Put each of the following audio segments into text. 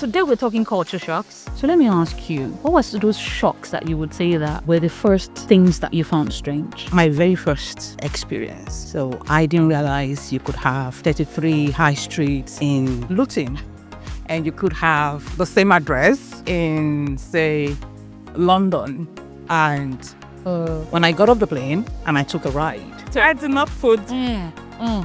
Today we're talking culture shocks. So let me ask you, what was those shocks that you would say that were the first things that you found strange? My very first experience. So I didn't realize you could have 33 high streets in Luton and you could have the same address in, say, London. And when I got off the plane and I took a ride, so I did not put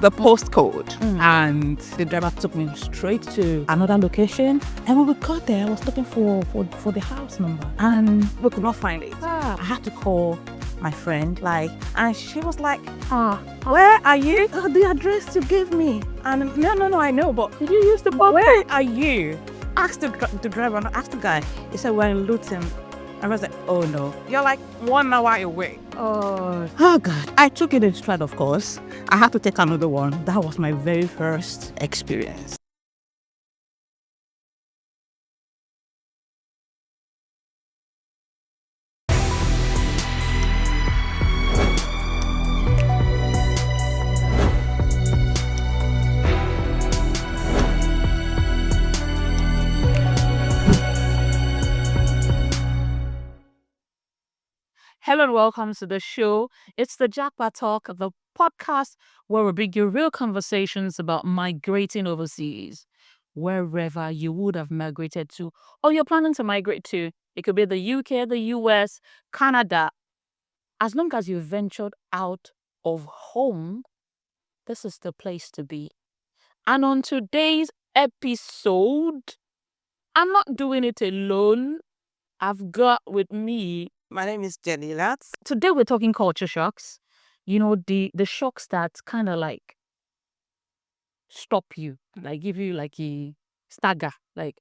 the postcode, and the driver took me straight to another location. And when we got there, I was looking for the house number, and we could not find it. I had to call my friend, and she was like, where are you? The address you gave me. And no, I know, but did you use the box? Where are you? Asked the driver, asked the guy. He said, we're in Luton. I was like, oh no, you're like 1 hour away. Oh God. I took it in stride, of course. I had to take another one. That was my very first experience. Hello and welcome to the show. It's the Japa Talk, the podcast where we bring you real conversations about migrating overseas, wherever you would have migrated to or you're planning to migrate to. It could be the UK, the US, Canada. As long as you've ventured out of home, this is the place to be. And on today's episode, I'm not doing it alone. I've got with me. My name is Jelilat. Today we're talking culture shocks. You know, the shocks that kind of like stop you, like give you like a stagger, like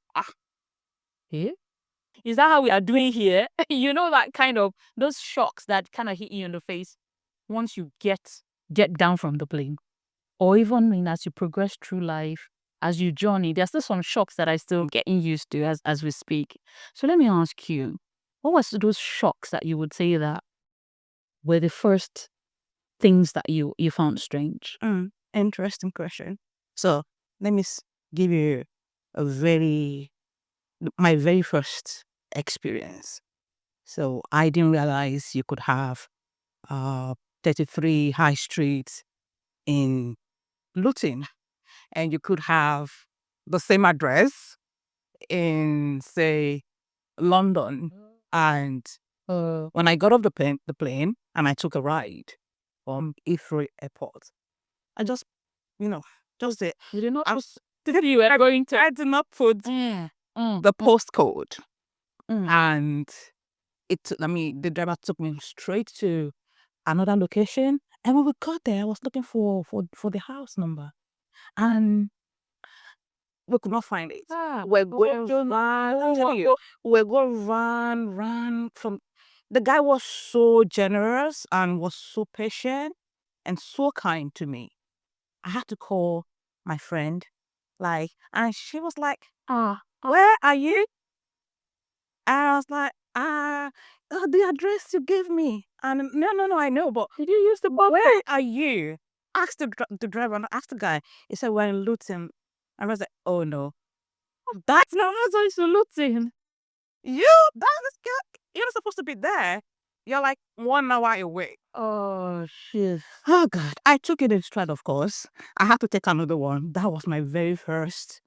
here? Is that how we are doing here? You know, that kind of those shocks that kind of hit you in the face once you get down from the plane, or even as you progress through life, as you journey. There's still some shocks that I still getting used to as we speak. So let me ask you, what was those shocks that you would say that were the first things that you found strange? Interesting question. So let me give you my very first experience. So I didn't realize you could have 33 high streets in Luton and you could have the same address in, say, London. And when I got off the plane and I took a ride from Heathrow Airport, I just, just it. You did not I did not put the postcode, and the driver took me straight to another location. And when we got there, I was looking for the house number, and we could not find it. We're going run from. The guy was so generous and was so patient and so kind to me. I had to call my friend, and she was like, where are you? And I was like, the address you gave me. And no, I know, but Did you use the box? where are you? Asked the driver, asked the guy. He said, we're in Luton. I was like, oh no. That's not going to Luton. You're not supposed to be there. You're like 1 hour away. Oh shit. Oh God. I took it in stride, of course. I had to take another one. That was my very first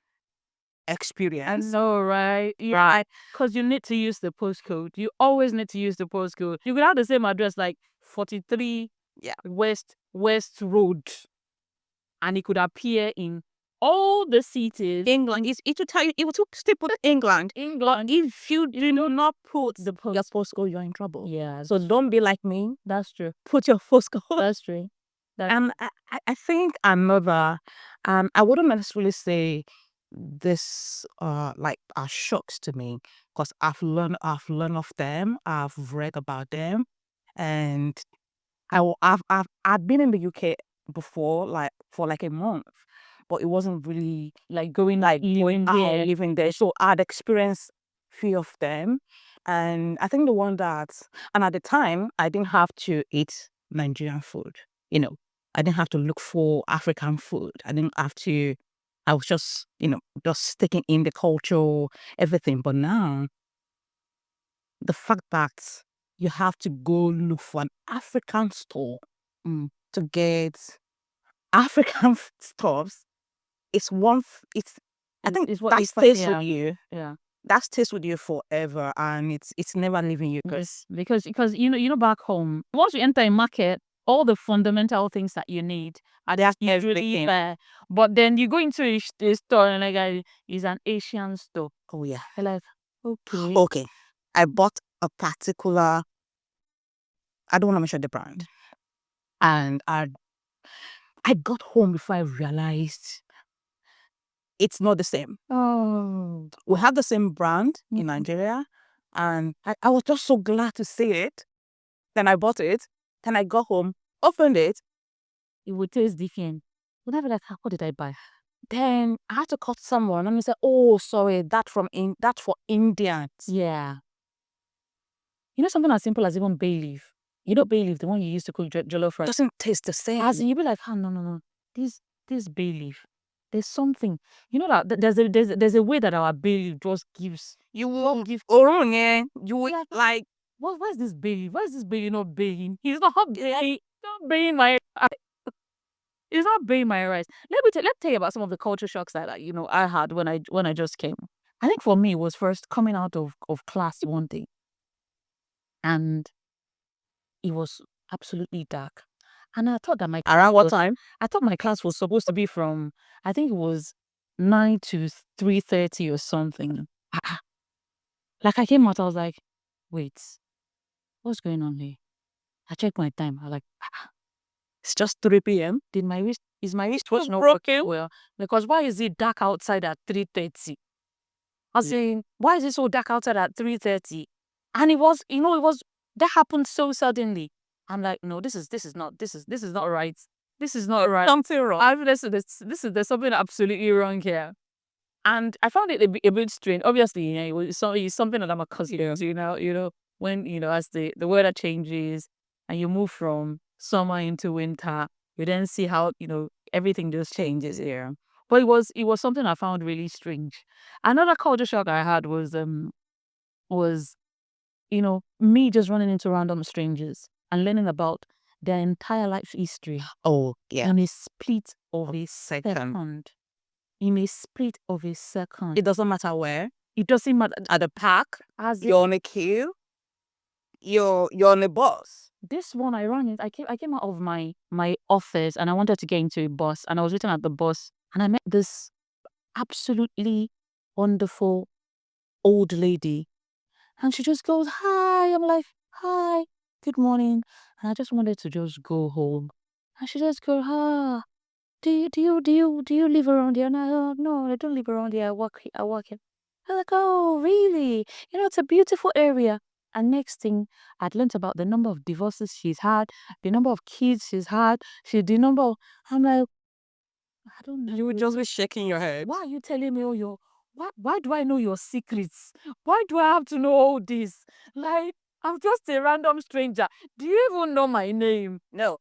experience. I know, right? Right. Because you need to use the postcode. You always need to use the postcode. You could have the same address, like 43 West Road. And it could appear in all the cities. England. It will tell you, it will still put England. If you do not put your postcode, you're in trouble. Yeah. So don't be like me. That's true. Put your postcode. That's true. And I think another, I wouldn't necessarily say this are shocks to me, because I've learned of them. I've read about them, and I've been in the UK before, for a month, but it wasn't really Like going living there. So I'd experienced few of them, and I think and at the time I didn't have to eat Nigerian food. I didn't have to look for African food. I didn't have to I was just, just taking in the culture, everything. But now, the fact that you have to go look for an African store to get African stuffs, it's I think It's what that it's stays with you. Yeah. That stays with you forever, and it's never leaving you. Because back home, once you enter a market, all the fundamental things that you need are There's usually everything. there. But then you go into a store and like it's an Asian store. Oh yeah. You're like, okay. Okay. I bought a particular, I don't want to mention the brand. And I got home before I realized it's not the same. Oh. We have the same brand in Nigeria, and I was just so glad to see it. Then I bought it. Then I got home, opened it. It would taste different. Would I be like, what did I buy? Then I had to call someone and he said, "Oh, sorry, that's for Indians." Yeah. You know something as simple as even bay leaf. You know bay leaf, the one you used to cook jollof rice. Doesn't taste the same. As in, you'd be like, no. This bay leaf. There's something. You know that there's a way that our bay leaf just gives. You will give you will like, why is this bay leaf? Why is this bay leaf not baying? He's not baying my It's not baying my rice. Let me tell you about some of the culture shocks that I had when I just came. I think for me it was first coming out of class one day. And it was absolutely dark. And I thought that around what time? I thought my class was supposed to be from, I think it was 9 to 3:30 or something. Like I came out, I was like, wait, what's going on here? I checked my time. I was like, It's just 3 p.m. Is my wristwatch not working well? Because why is it dark outside at 3:30? I was saying, why is it so dark outside at 3:30? And that happened so suddenly. I'm like, no, this is not right. This is not right. Something wrong. I realized there's something absolutely wrong here. And I found it a bit strange. Obviously, it's something that I'm accustomed to, when, as the weather changes and you move from summer into winter, you then see how, everything just changes here. But it was something I found really strange. Another culture shock I had was me just running into random strangers and learning about their entire life history. Oh, yeah. In a split of a second. In a split of a second. It doesn't matter where. It doesn't matter. At the park, you're on a queue, you're on a bus. This one I came out of my office and I wanted to get into a bus, and I was waiting at the bus and I met this absolutely wonderful old lady. And she just goes, "Hi." I'm like, "Hi, good morning." And I just wanted to just go home. And she just goes, do you live around here? And no, I don't live around here. I work here. I'm like, "Oh, really? It's a beautiful area." And next thing, I'd learned about the number of divorces she's had, the number of kids she's had, I'm like, I don't know. You would just be shaking your head. Why are you telling me all your... Why do I know your secrets? Why do I have to know all this? Like, I'm just a random stranger. Do you even know my name? No.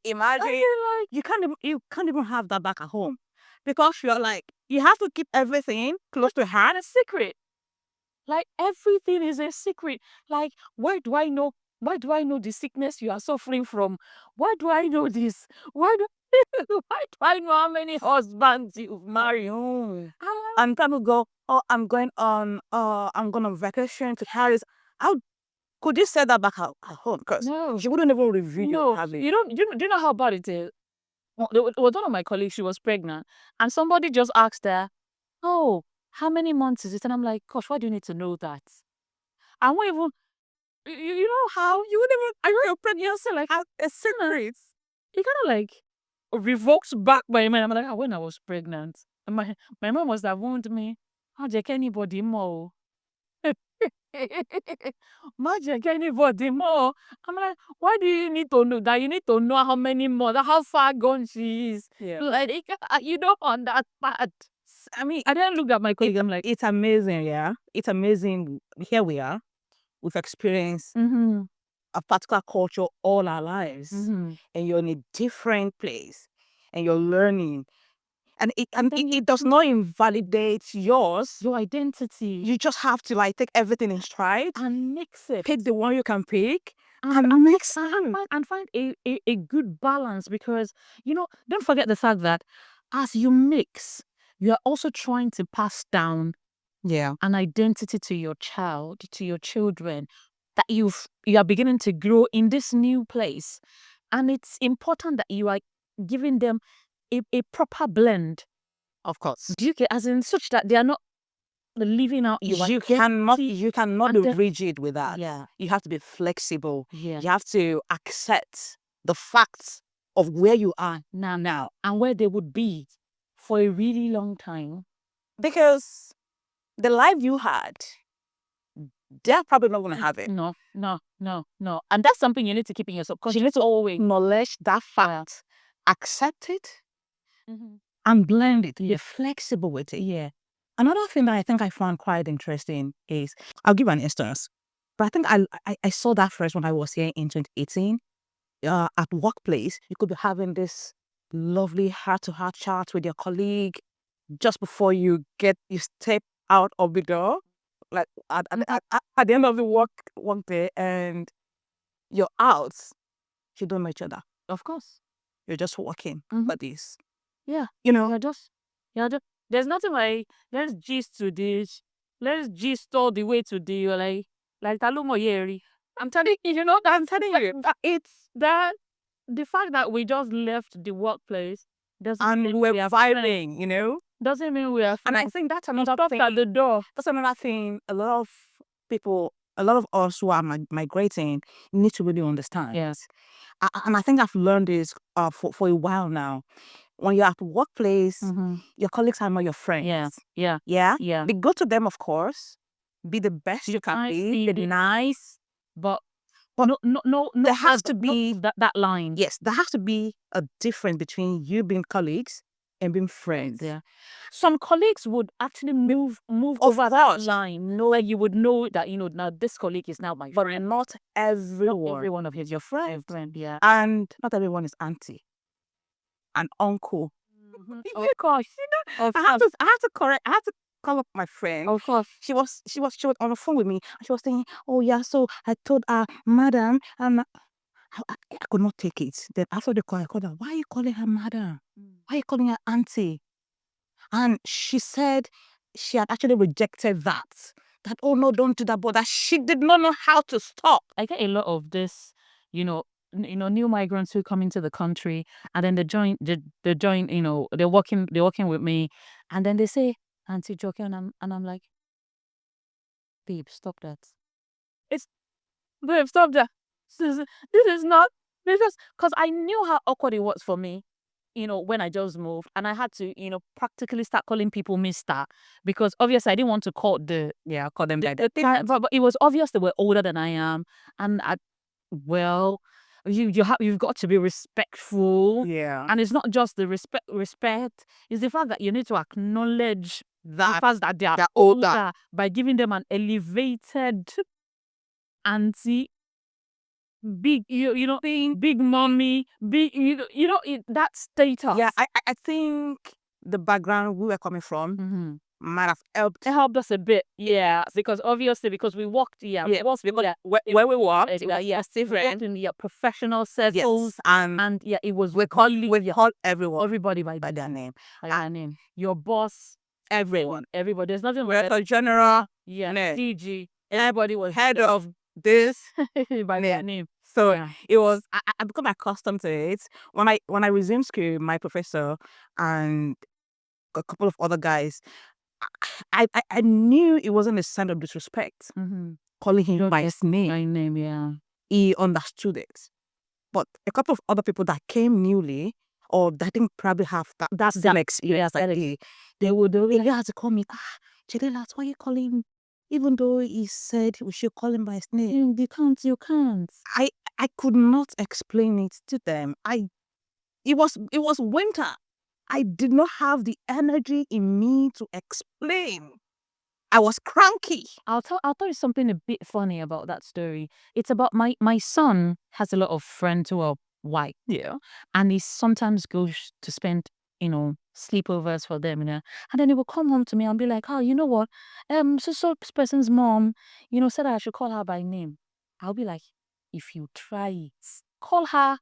Imagine. You can't even have that back at home. Because you're like, you have to keep everything close to hand. A secret. Like, everything is a secret. Like, why do I know the sickness you are suffering from? Why do I know this? Why do I know how many husbands you've married? And people go, "Oh, I'm going on vacation to Paris." How could you say that back at home? Because she wouldn't even review your habit. Do you know how bad it is? There was one of my colleagues, she was pregnant, and somebody just asked her, "Oh, how many months is it?" And I'm like, "Gosh, why do you need to know that?" I won't even... You know how you wouldn't even... I know your pregnancy like a secret. It kind of like revokes back my mind. I'm like, when I was pregnant, and my mom must have warned me. Magic anybody more. Magic anybody more. I'm like, why do you need to know that? You need to know how many more, how far gone she is. Yeah. Like, on that part. I mean, I didn't look at my colleague. I'm like, it's amazing, yeah. It's amazing. Here we are. We've experienced a particular culture all our lives. And you're in a different place. And you're learning. And it does not invalidate yours. Your identity. You just have to like take everything in stride and mix it. pick the one you can pick and mix find a good balance, because don't forget the fact that as you mix, you are also trying to pass down an identity to your child, to your children, that you are beginning to grow in this new place. And it's important that you are giving them a proper blend. Of course. Do you get, as in such that they are not living out you cannot be rigid with that. Yeah. You have to be flexible. Yeah. You have to accept the facts of where you are now and where they would be for a really long time. Because the life you had, they're probably not going to have it. No. And that's something you need to keep in yourself, because you need to always acknowledge that fact, accept it, and blend it. Be flexible with it. Yeah. Another thing that I think I found quite interesting is, I'll give an instance, but I think I saw that first when I was here in 2018. At workplace, you could be having this lovely heart-to-heart chat with your colleague just before you step out of the door, like at the end of the work day, and you're out. You don't know each other. Of course. You're just working buddies. Yeah. You're just there's nothing like, let's gist to this, let's gist all the way to the, like Talumo Yeri. I'm telling you, it's that the fact that we just left the workplace doesn't mean we're vibing, doesn't mean we are friends. And I think that's another thing at the door. That's another thing a lot of people, a lot of us who are migrating need to really understand. Yes. And I think I've learned this for a while now. When you're at the workplace, your colleagues are not your friends. Yeah. Be good to them, of course. Be the best you can be. Be nice. But no, there has to be that line. Yes, there has to be a difference between you being colleagues and being friends. Yeah. Some colleagues would actually move over that line. Where you would know that, now this colleague is now my friend. But not everyone. Not everyone of his your friend. Yeah. And not everyone is auntie and uncle. Of course. I have to call up my friend. Of course. She was on the phone with me, and she was saying, "Oh yeah, so I told her, madam, I could not take it. Then after the call, I called her. Why are you calling her madam? Why are you calling her auntie?" And she said she had actually rejected that. That, oh no, don't do that, but that she did not know how to stop. I get a lot of this, new migrants who come into the country, and then they join, they're working with me, and then they say, "Auntie Joke," and I'm like, "Babe, stop that. Babe, stop that. This is not, because I knew how awkward it was for me, when I just moved, and I had to, practically start calling people Mister, because obviously I didn't want to call them but it was obvious they were older than I am, and you've got to be respectful. Yeah. And it's not just the respect, it's the fact that you need to acknowledge the fact that they are older by giving them an elevated auntie, big, big mommy, big, that status. Yeah, I think the background we were coming from might have helped. It helped us a bit, yeah, because we walked, where we walked, professional circles, and it was we call everybody by their name, your boss, everyone. There's nothing the general, DG, everybody was head of this by their name. So it was. I become accustomed to it. When I resumed school, my professor and a couple of other guys, I knew it wasn't a sign of disrespect calling him by his name. By name, yeah. He understood it. But a couple of other people that came newly, or that didn't probably have that same experience, they would have to call me, Jelilat, why are you calling him? Even though he said we should call him by his name. You can't. I could not explain it to them. It was winter. I did not have the energy in me to explain. I was cranky. I'll tell you something a bit funny about that story. It's about my son has a lot of friends who are white. Yeah. And he sometimes goes to spend sleepovers for them, and then they will come home to me and be like, oh, you know what? So person's mom, said I should call her by name. I'll be like, if you try it, call her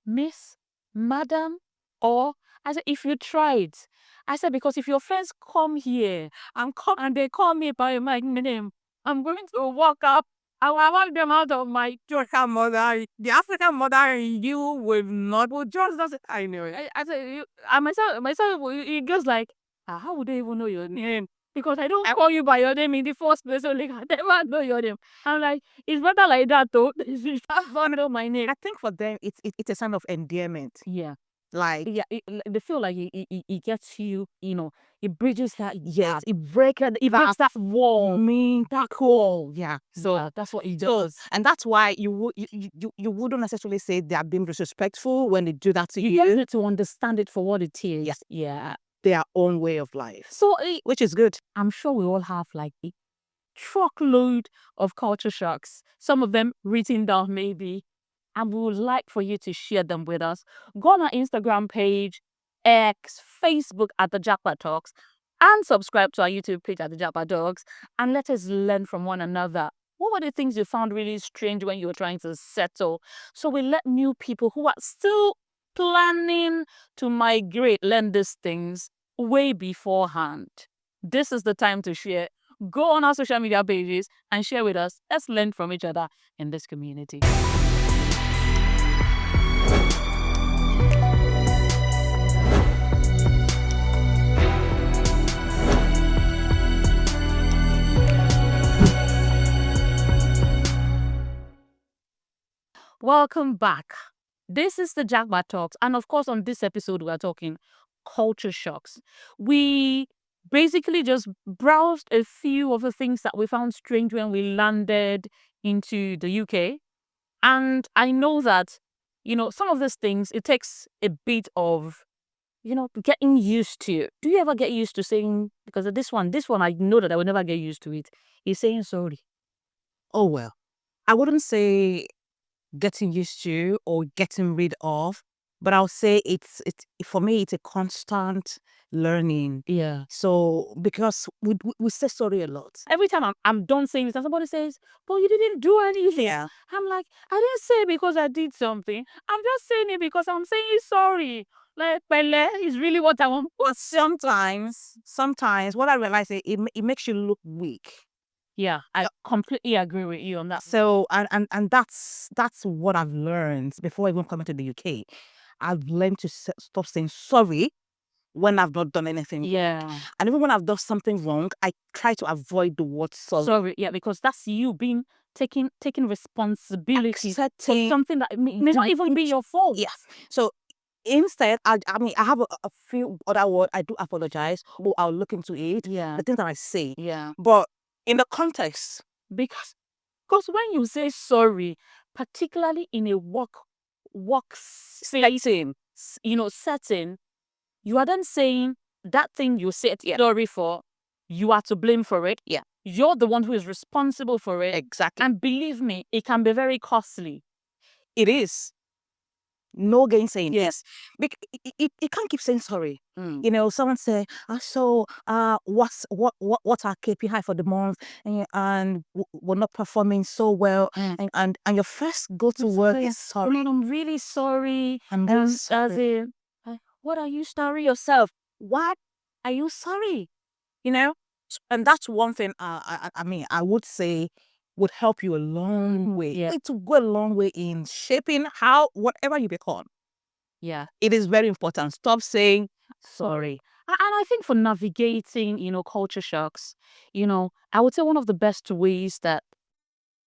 Miss, Madam, or I said, if you try it, I said, because if your friends come here and they call me by my name, I'm going to walk up. I will walk them out of my African mother. The African mother in you will not. Will just doesn't. I know. I said, myself, it goes like, how would they even know your name? Because I don't call you by your name in the first place. So like, I never know your name. I'm like, it's better like that, though. It's not know my name. I think for them, it's a sign of endearment. Yeah. Like, Yeah, they feel like it gets you, it bridges that, yes, it breaks that wall. That wall. Yeah. So Yeah, that's what it does. and that's why you wouldn't necessarily say they are being disrespectful when they do that to You you. need to understand it for what it is. Yeah. Yeah. Their own way of life. So Which is good. I'm sure we all have like a truckload of culture shocks. Some of them written down maybe, and we would like for you to share them with us. Go on our Instagram page, X, Facebook at the Japa Talks, and subscribe to our YouTube page at the Japa Talks, and let us learn from one another. What were the things you found really strange when you were trying to settle? So we let new people who are still planning to migrate learn these things way beforehand. This is the time to share. Go on our social media pages and share with us. Let's learn from each other in this community. Welcome back. This is the Japa Talks, and of course, on this episode, we are talking culture shocks. We basically just browsed a few of the things that we found strange when we landed into the UK. And I know that, some of these things, it takes a bit of, getting used to. Do you ever get used to saying, because of this one, I know that I will never get used to it, is saying sorry? Oh, well. I wouldn't say getting used to or getting rid of, but I'll say it's for me it's a constant learning. Yeah. So because we say sorry a lot. Every time I'm done saying this and somebody says, but you didn't do anything. Yeah. I'm like, I didn't say it because I did something. I'm just saying it because I'm saying sorry. Like, Pele is really what I want. But sometimes what I realize is it makes you look weak. Yeah, I completely agree with you on that. So and that's what I've learned before even coming to the UK. I've learned to stop saying sorry when I've not done anything wrong. Yeah. And even when I've done something wrong, I try to avoid the word sorry. Sorry, yeah, because that's you being taking responsibility for Accepting something that may not even be your fault. Yes. So instead, I have a few other words. I do apologize, but I'll look into it. Yeah. The things that I say. Yeah. But in the context, Because when you say sorry, particularly in a work setting, setting, you are then saying that thing you said sorry for, you are to blame for it. Yeah. You're the one who is responsible for it. Exactly. And believe me, it can be very costly. It is. No gainsaying. Yes. It can't keep saying sorry. Someone say, what's our KPI for the month, and we're not performing so well, and your first go to work is sorry. I'm really sorry. I'm really sorry. What are you sorry yourself? What are you sorry? And that's one thing. I would say would help you a long way. Yeah. It will go a long way in shaping whatever you become. Yeah. It is very important. Stop saying sorry. And I think for navigating, culture shocks, I would say one of the best ways that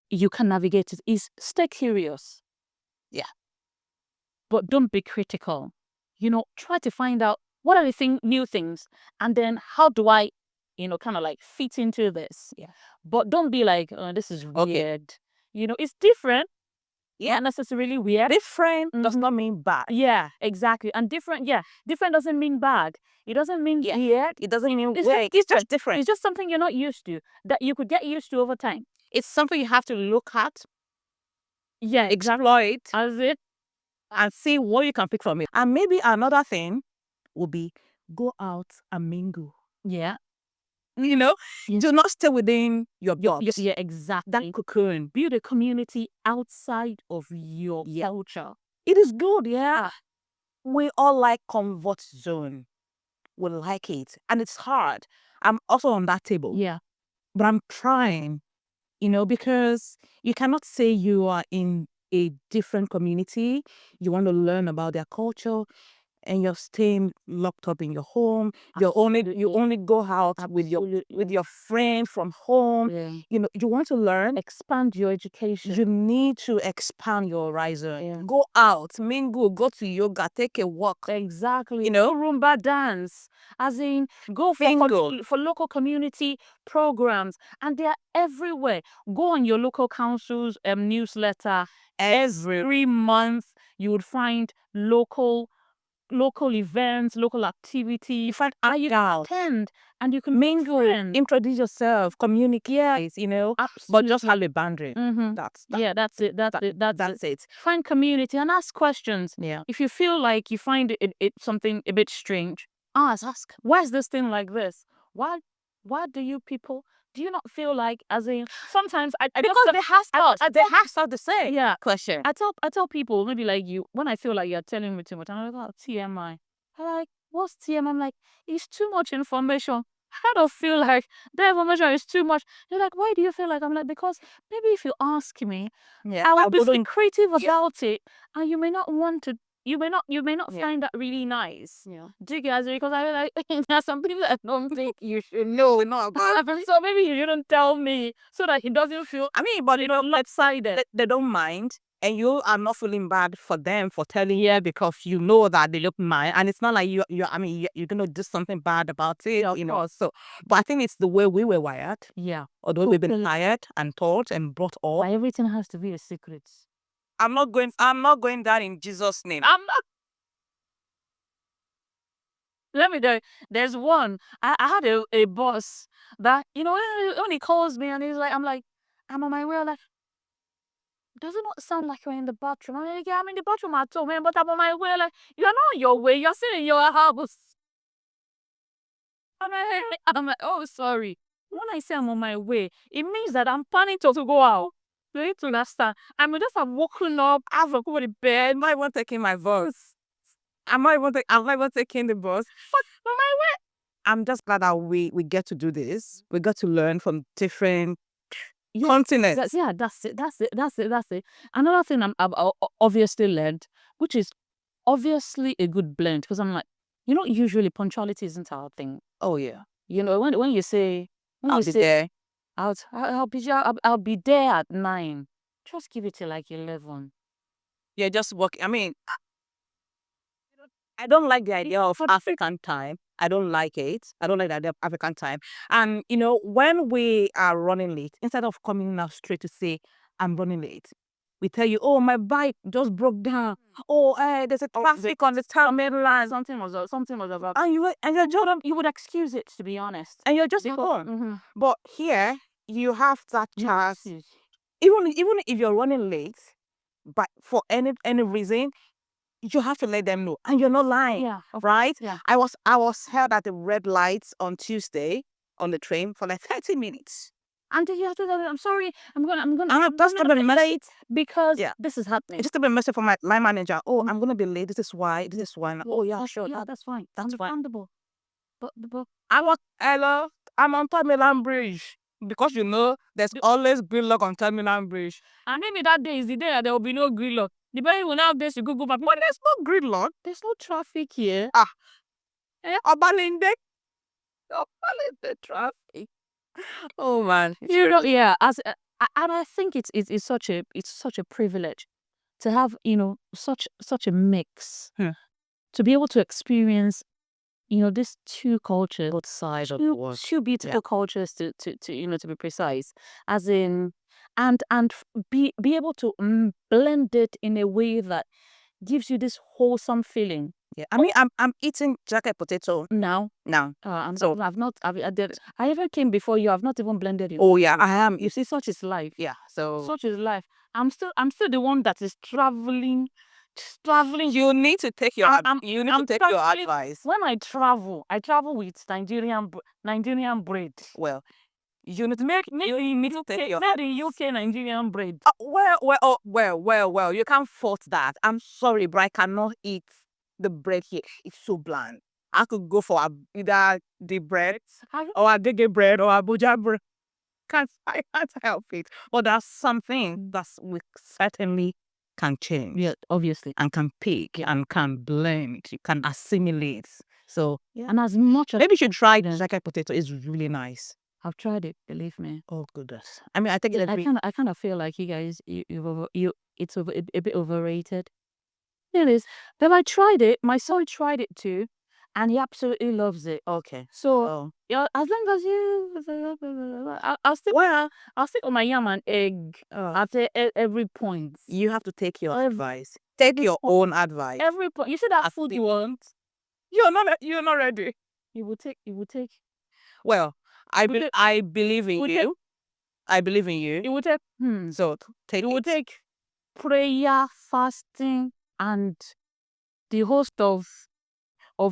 you can navigate it is stay curious. Yeah. But don't be critical. Try to find out what are the new things, and then how do I, kind of like fit into this. Yeah. But don't be like, oh, this is Okay. weird. It's different. Yeah. Not necessarily weird. Different does not mean bad. Yeah, exactly. And different doesn't mean bad. It doesn't mean weird. It doesn't mean weird. It's just different. It's just something you're not used to that you could get used to over time. It's something you have to look at. Yeah, explore it as it and see what you can pick from it. And maybe another thing will be go out and mingle. Yeah. Do not stay within your box. Yeah, exactly. That cocoon. Build a community outside of your culture. It is good, yeah. We all like comfort zone. We like it. And it's hard. I'm also on that table. Yeah. But I'm trying, because you cannot say you are in a different community. You want to learn about their culture and you're staying locked up in your home. You only go out with your friend from home. Yeah. You want to learn, Expand your education. you need to expand your horizon. Yeah. Go out, mingle, go to yoga, take a walk. Exactly. Rumba dance. As in, go for local community programs. And they're everywhere. Go on your local council's newsletter. Every month, you would find local events, local activity. In fact, you attend and you can mingle, Introduce yourself, communicate, but just have a boundary. That's it. That's it. Find community and ask questions. Yeah. If you feel like you find it something a bit strange, ask. Why is this thing like this? Why do you not feel like, as in, sometimes Because they have the same question. I tell people, maybe like you, when I feel like you're telling me too much, I'm like, oh, TMI. I'm like, what's TMI? I'm like, it's too much information. I don't feel like the information is too much. They're like, why do you feel like? I'm like, because maybe if you ask me, I will be creative about it, and you may not want to. You may not find that really nice. Yeah. Do you guys? Because I like there's some people that don't think you should know. So maybe you shouldn't tell me so that he doesn't feel. But lopsided. They don't mind. And you are not feeling bad for them for telling you because you know that they don't mind. And it's not like you're going to do something bad about it, course. So, but I think it's the way we were wired. Yeah. Or the way we've been wired and taught and brought up. But everything has to be a secret. I'm not going there in Jesus' name. I'm not. Let me tell you, there's one. I had a boss that, when he calls me and he's like, I'm on my way. Like, does it not sound like you're in the bathroom? I'm like, yeah, I'm in the bathroom at home, man, but I'm on my way. Like, you're not on your way. You're still in your house. I'm like, oh, sorry. When I say I'm on my way, it means that I'm planning to go out. You need to understand. I mean, just have woken up, have a go to bed. I'm not even taking my bus. I'm not even taking the bus. But on my way. I'm just glad that we get to do this. We got to learn from different continents. That's it. Another thing I've obviously learned, which is obviously a good blend, because I'm like, usually punctuality isn't our thing. Oh yeah. When you say, I'll be there. I'll be there at 9. Just give it till like 11. Yeah, just work. I don't like the idea of African time. I don't like it. I don't like the idea of African time. And when we are running late, instead of coming out straight to say I'm running late, we tell you, oh, my bike just broke down. Oh, there's a traffic on the terminal line. Something was about. And you're just You would excuse it, to be honest. and you're just gone. Mm-hmm. But here you have that chance. Even if you're running late, but for any reason, you have to let them know, and you're not lying. Yeah. Right? Yeah. I was held at the red lights on Tuesday on the train for like 30 minutes. And you have to tell them, I'm sorry, I'm gonna That's not gonna be late because this is happening. It's just a message from my line manager. Oh, I'm gonna be late. This is why. Oh yeah, sure. Yeah, that's fine. That's understandable. But I'm on Terminal Bridge because there's always gridlock on Terminal Bridge. And maybe that day is the day that there will be no gridlock. The day will now this you Google Map. But there's no gridlock. There's no traffic here. Obalende traffic. Oh man, yeah. And I think it's such a privilege to have such a mix, to be able to experience these two cultures, both sides of two, the world. two beautiful cultures to be precise, as in and be able to blend it in a way that gives you this wholesome feeling. Yeah, I'm eating jacket potato now. I even came before you. I've not even blended it. Oh yeah, I am. You see, such is life. Yeah, so such is life. I'm still the one that is traveling traveling. You need to take your I'm traveling- advice. When I travel with Nigerian bread. Well, you need to Make you need to take your made in UK Nigerian bread. well. You can't fault that. I'm sorry, but I cannot eat the bread here. It's so bland. I could go for either the bread or a Gege bread or Abuja bread. I can't help it. But that's something that we certainly can change. Yeah, obviously. And can pick and can blend. You can assimilate. So And as much as maybe you should try the jacket potato. It's really nice. I've tried it, believe me. Oh goodness. I mean, I think it. I kind of feel like you guys, it's a bit overrated. It is. Then I tried it. My son tried it too, and he absolutely loves it. Okay. So yeah, as long as you, I'll stick with my yam and egg at every point. You have to take your advice. Take your own advice. Every point. You see that food you want. You're not ready. You will take. Well, I believe in you. I believe in you. It will take. So take. It will take prayer, fasting, and the host of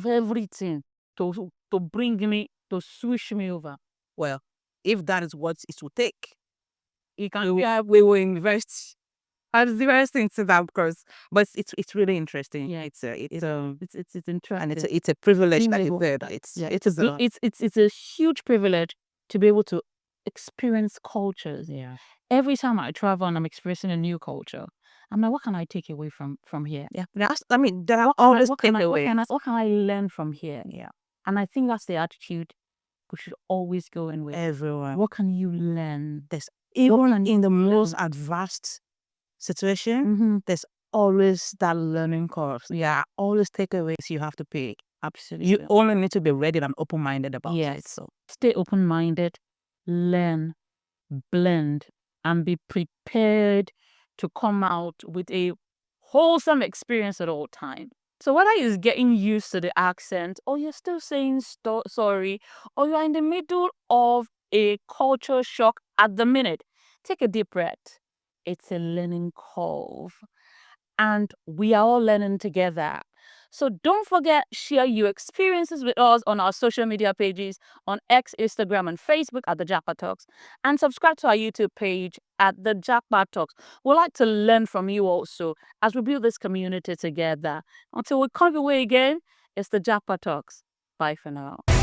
everything to bring me, to switch me over. Well, if that is what it will take, we will invest. I'll invest into that, because, but it's really interesting. Yeah, it's interesting, and it's a privilege that you said. It's a huge privilege to be able to experience cultures. Yeah. Every time I travel and I'm experiencing a new culture, I'm like, what can I take away from here? Yeah. I mean, there are always what can I learn from here? Yeah. And I think that's the attitude we should always go in with. Everyone. What can you learn? Even in the most advanced situation, there's always that learning curve. Yeah, always takeaways you have to pick. Absolutely. You only need to be ready and open-minded about it. So stay open-minded, learn, blend, and be prepared to come out with a wholesome experience at all times. So whether it's getting used to the accent, or you're still saying sorry, or you're in the middle of a culture shock at the minute, take a deep breath. It's a learning curve, and we are all learning together. So don't forget, share your experiences with us on our social media pages on X, Instagram, and Facebook at the Japa Talks, and subscribe to our YouTube page at the Japa Talks. We'd like to learn from you also as we build this community together. Until we come your way again, it's the Japa Talks. Bye for now.